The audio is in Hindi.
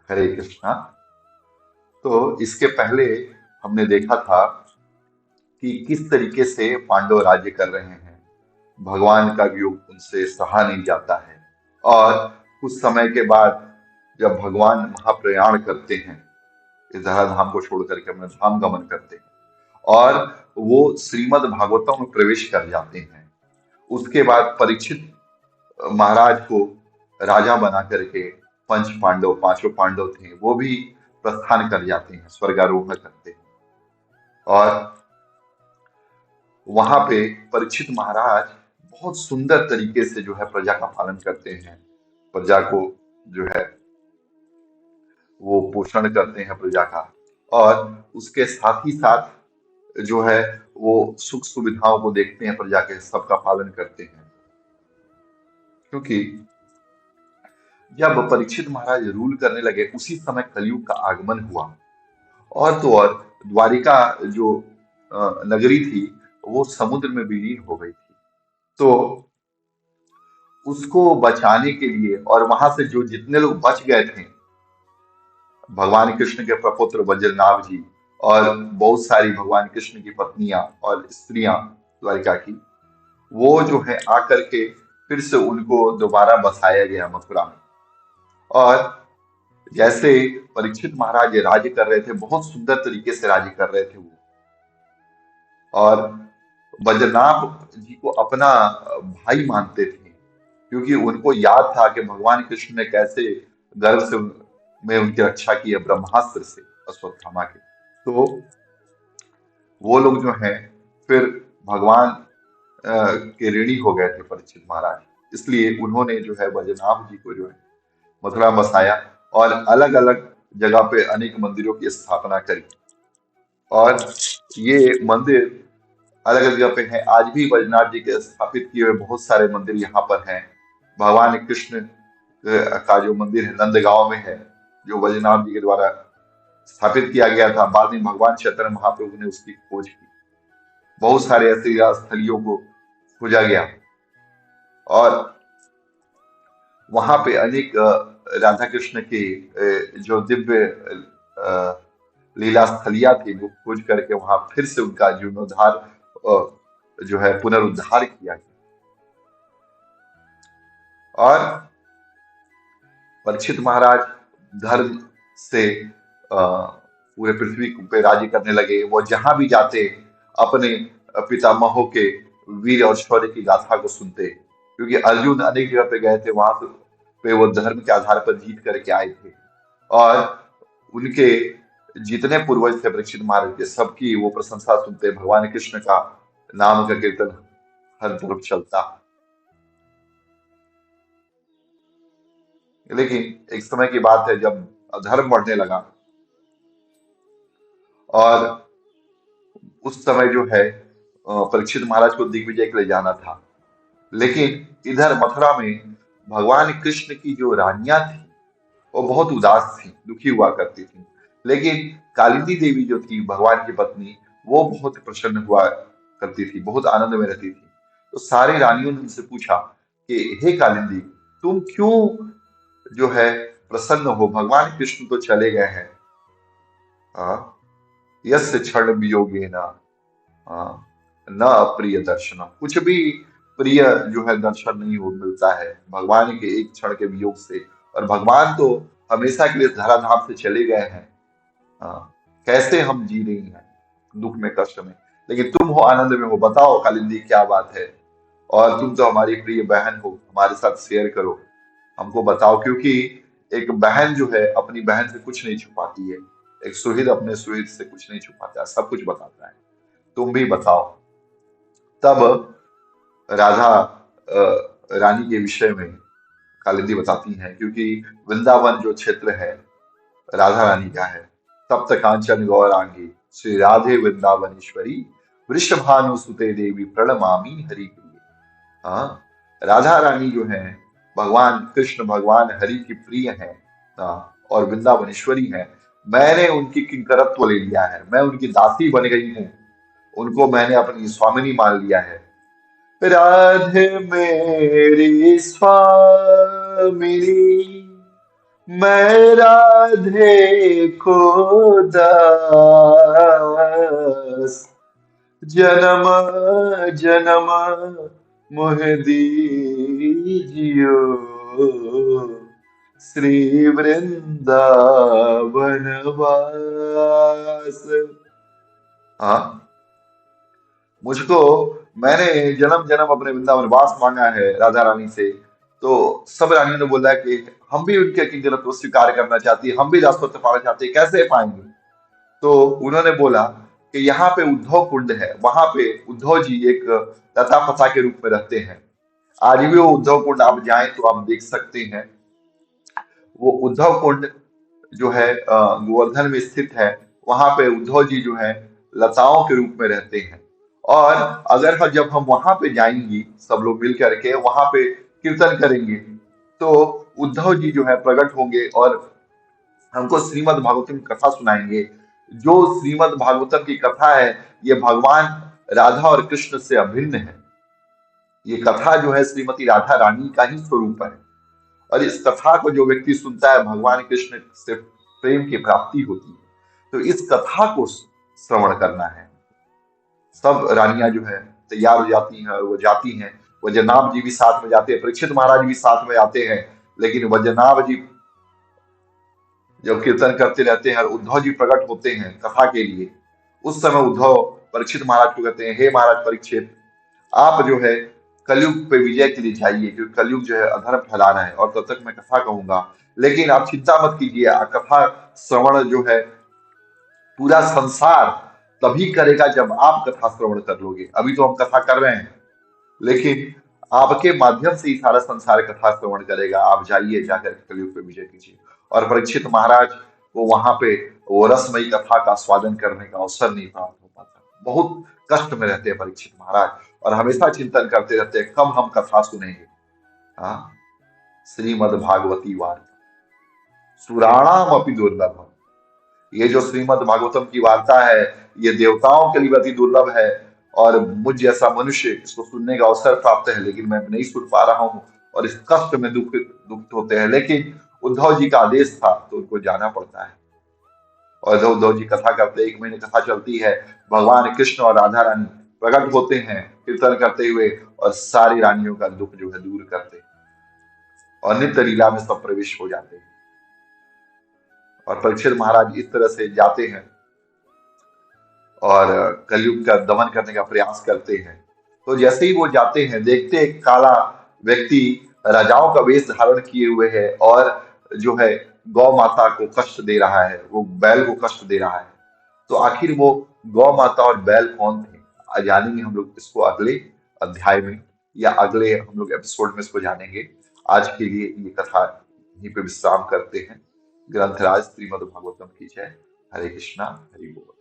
हरे कृष्णा। तो इसके पहले हमने देखा था कि किस तरीके से पांडव राज्य कर रहे हैं। भगवान का वियोग उनसे सहा नहीं जाता है। और कुछ समय के बाद जब भगवान महाप्रयाण करते हैं, इस धराधाम को छोड़ करके अपना धाम गमन करते हैं और वो श्रीमद् भागवतम में प्रवेश कर जाते हैं। उसके बाद परीक्षित महाराज को राजा बना करके पंच पांडव, पांचों पांडव थे, वो भी प्रस्थान कर जाते हैं, स्वर्गारोहण करते हैं। और वहां पे परीक्षित महाराज बहुत सुंदर तरीके से जो है प्रजा का पालन करते हैं। प्रजा को जो है वो पोषण करते हैं प्रजा का। और उसके साथ ही साथ जो है वो सुख सुविधाओं को देखते हैं, प्रजा के सबका पालन करते हैं। क्योंकि जब परीक्षित महाराज रूल करने लगे उसी समय कलयुग का आगमन हुआ। और तो और द्वारिका जो नगरी थी वो समुद्र में विलीन हो गई थी। तो उसको बचाने के लिए और वहां से जो जितने लोग बच गए थे, भगवान कृष्ण के प्रपुत्र वज्रनाभ जी और बहुत सारी भगवान कृष्ण की पत्नियां और स्त्रियां द्वारिका की, वो जो है आकर के फिर से उनको दोबारा बसाया गया मथुरा में। और जैसे परीक्षित महाराज राज्य कर रहे थे, बहुत सुंदर तरीके से राज्य कर रहे थे वो। और बद्रीनाथ जी को अपना भाई मानते थे, क्योंकि उनको याद था कि भगवान कृष्ण ने कैसे गर्भ से में उनकी रक्षा की है ब्रह्मास्त्र से, अश्वत्थामा के। तो वो लोग जो हैं फिर भगवान के ऋणी हो गए थे परीक्षित महाराज। इसलिए उन्होंने जो है बद्रीनाथ जी को जो है मथुरा में बसाया और अलग अलग जगह पे अनेक मंदिरों की स्थापना करी। और ये मंदिर अलग अलग जगह पे हैं। आज भी बद्रीनाथ जी के स्थापित किए हुए बहुत सारे मंदिर यहाँ पर हैं। भगवान कृष्ण का जो मंदिर है नंदगांव में है, जो बद्रीनाथ जी के द्वारा स्थापित किया गया था। बाद में भगवान चैतन्य महाप्रभु ने उसकी खोज की। बहुत सारे ऐसे स्थलियों को खोजा गया और वहां पे अनेक राधा कृष्ण के जो दिव्य लीला स्थलियां थी, वो खोज करके वहां फिर से उनका जीर्णोद्धार जो है पुनरुद्धार किया गया। और परीक्षित महाराज धर्म से पूरे पृथ्वी पे राज्य करने लगे। वो जहां भी जाते अपने पितामहों के वीर और शौर्य की गाथा को सुनते, क्योंकि अर्जुन अनेक जगह पे गए थे, वहां पे वो धर्म के आधार पर जीत करके आए थे। और उनके जितने पूर्वज थे परीक्षित महाराज के, सबकी वो प्रशंसा सुनते। भगवान कृष्ण का नाम का कीर्तन हर तरफ चलता। लेकिन एक समय की बात है जब अधर्म बढ़ने लगा और उस समय जो है परीक्षित महाराज को दिग्विजय के लिए जाना था। लेकिन इधर मथुरा में भगवान कृष्ण की जो रानियां थी वो बहुत उदास थी, दुखी हुआ करती थी। लेकिन कालिंदी देवी जो थी भगवान की पत्नी, वो बहुत प्रसन्न हुआ करती थी, बहुत आनंद में रहती थी। तो सारी रानियों ने उनसे पूछा कि हे कालिंदी, तुम क्यों जो है प्रसन्न हो? भगवान कृष्ण तो चले गए हैं। हाँ, यस्य क्षण वियोगेन न अप्रिय दर्शनम। कुछ भी प्रिय जो है दर्शन नहीं हो मिलता है भगवान के एक क्षण के वियोग से। और भगवान तो हमेशा के लिए धराधाम से चले गए हैं। हाँ, कैसे हम जी रही हैं दुख में, कष्ट में, लेकिन तुम हो आनंद में हो। बताओ कालिंदी क्या बात है? और तुम तो हमारी प्रिय बहन हो, हमारे साथ शेयर करो, हमको बताओ। क्योंकि एक बहन जो है अपनी बहन से कुछ नहीं छुपाती है, एक सुहृद अपने सुहृद से कुछ नहीं छुपाता है, सब कुछ बताता है। तुम भी बताओ। तब राधा रानी के विषय में कालिंदी बताती हैं, क्योंकि वृंदावन जो क्षेत्र है राधा रानी का है। तप्त कांचन गौरांगी श्री राधे वृंदावनेश्वरी, वृषभानु सुते देवी प्रणमामि हरि प्रिय। हाँ, राधा रानी जो है भगवान कृष्ण भगवान हरि की प्रिय है। और वृंदावनेश्वरी है। मैंने उनकी किंकरत्व ले लिया है, मैं उनकी दासी बन गई हूँ, उनको मैंने अपनी स्वामिनी मान लिया है। राधे मेरी स्वामिनी, मैं राधे को दास, जन्म जन्म मोह दीजियो श्री वृंदावन वास। हाँ, मुझको, मैंने जन्म जन्म अपने वृंदावन वास मांगा है राधा रानी से। तो सब रानियों ने बोला कि हम भी उनके किंकरत्व को स्वीकार करना चाहती है, हम भी दासत्व पाना चाहते हैं, कैसे पाएंगे? तो उन्होंने बोला कि यहाँ पे उद्धव कुंड है, वहां पे उद्धव जी एक लता फता के रूप में रहते हैं। आज भी वो उद्धव कुंड आप जाएं तो आप देख सकते हैं। वो उद्धव कुंड जो है गोवर्धन में स्थित है। वहां पे उद्धव जी जो है लताओं के रूप में रहते हैं। और अगर जब हम वहां पे जाएंगी, सब लोग मिल करके वहां पे कीर्तन करेंगे, तो उद्धव जी जो है प्रकट होंगे और हमको श्रीमद् भागवतम की कथा सुनाएंगे। जो श्रीमद् भागवतम की कथा है, ये भगवान राधा और कृष्ण से अभिन्न है। ये कथा जो है श्रीमती राधा रानी का ही स्वरूप है। और इस कथा को जो व्यक्ति सुनता है, भगवान कृष्ण से प्रेम की प्राप्ति होती है। तो इस कथा को श्रवण करना है। सब रानियां जो है तैयार हो जाती हैं और वो जाती हैं। वज्रनाभ जी भी साथ में जाते हैं, परीक्षित महाराज भी साथ में आते हैं। लेकिन वज्रनाभ जी जब कीर्तन करते रहते हैं और उद्धव जी प्रकट होते हैं कथा के लिए, उस समय उद्धव परीक्षित महाराज को कहते हैं, हे महाराज परीक्षित, आप जो है कलयुग पे विजय के लिए जाइए, क्योंकि कलयुग जो है अधर्म फैला रहा है, और तब तक मैं कथा कहूंगा। लेकिन आप चिंता मत कीजिए, कथा श्रवण जो है पूरा संसार तभी करेगा जब आप कथा श्रवण कर लोगे। अभी तो हम कथा कर रहे हैं, लेकिन आपके माध्यम से ही सारा संसार कथा श्रवण करेगा। आप जाइए, जाकर के कलयुग पे विजय कीजिए। और परीक्षित महाराज को वहां पे वो रसमयी कथा का स्वादन करने का अवसर नहीं प्राप्त हो पाता। बहुत कष्ट में रहते हैं परीक्षित महाराज, और हमेशा चिंतन करते रहते हैं कब हम कथा सुनेंगे। हाँ, श्रीमद् भागवती वार्ता सुराणाम अपि दुर्लभ। ये जो श्रीमद् भागवतम की वार्ता है, ये देवताओं के लिए अति दुर्लभ है। और मुझ जैसा मनुष्य इसको सुनने का अवसर प्राप्त है, लेकिन मैं नहीं सुन पा रहा हूँ, और इस कष्ट में दुखित होते हैं। लेकिन उद्धव जी का आदेश था तो उनको जाना पड़ता है। और उद्धव जी कथा करते, 1 महीने कथा चलती है। भगवान कृष्ण और राधा रानी प्रकट होते हैं कीर्तन करते हुए, और सारी रानियों का दुख जो है दूर करते हैं, और नित्य लीला में सब प्रवेश हो जाते हैं। और परीक्षित महाराज इस तरह से जाते हैं और कलयुग का दमन करने का प्रयास करते हैं। तो जैसे ही वो जाते हैं, देखते एक काला व्यक्ति राजाओं का वेश धारण किए हुए है, और जो है गौ माता को कष्ट दे रहा है, वो बैल को कष्ट दे रहा है। तो आखिर वो गौ माता और बैल कौन थे, आज जानेंगे हम लोग इसको अगले अध्याय में, या अगले हम लोग एपिसोड में इसको जानेंगे। आज के लिए ये कथा यहीं पे विश्राम करते हैं। ग्रंथराज श्रीमद् भागवतम की जय। हरे कृष्णा, हरि बोल।